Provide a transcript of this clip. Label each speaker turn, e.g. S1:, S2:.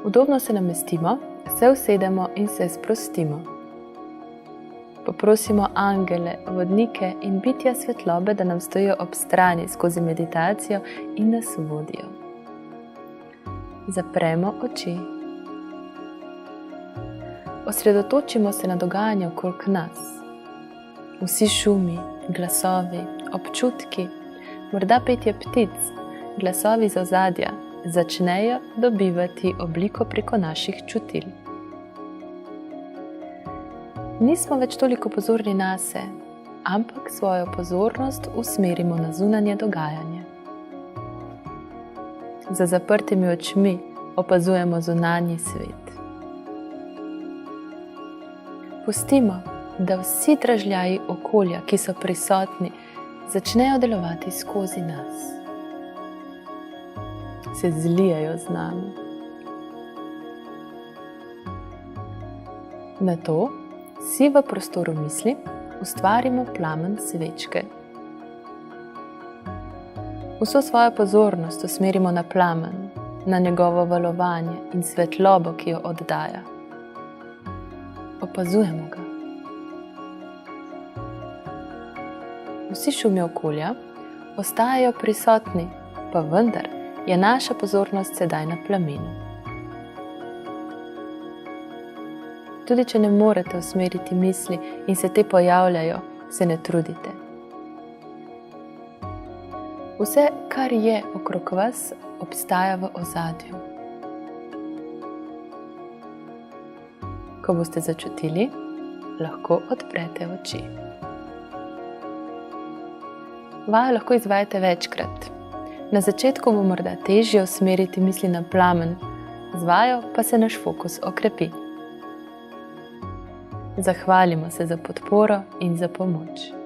S1: Udobno se namestimo, se usedemo in se sprostimo. Poprosimo angele, vodnike in bitja svetlobe, da nam stojijo ob strani skozi meditacijo in nas vodijo. Zapremo oči. Osredotočimo se na dogajanje okrog nas. Vsi šumi, glasovi, občutki, morda petje ptic, glasovi iz ozadja začnejo dobivati obliko preko naših čutil. Nismo več toliko pozorni nase, ampak svojo pozornost usmerimo na zunanje dogajanje. Za zaprtimi očmi opazujemo zunanji svet. Pustimo, da vsi dražljaji okolja, ki so prisotni, začnejo delovati skozi nas. Se zlijajo z nami. Nato si v prostoru misli ustvarimo plamen svečke. Vso svojo pozornost usmerimo na plamen, na njegovo valovanje in svetlobo, ki jo oddaja. Opazujemo ga. Vsi šumi okolja ostajajo prisotni, pa vendar je naša pozornost sedaj na plamenu. Tudi če ne morete usmeriti misli in se te pojavljajo, se ne trudite. Vse, kar je okrog vas, obstaja v ozadju. Ko boste začutili, lahko odprete oči. Vajo lahko izvajate večkrat. Na začetku bo morda težje usmeriti misli na plamen, z vajo pa se naš fokus okrepi. Zahvalimo se za podporo in za pomoč.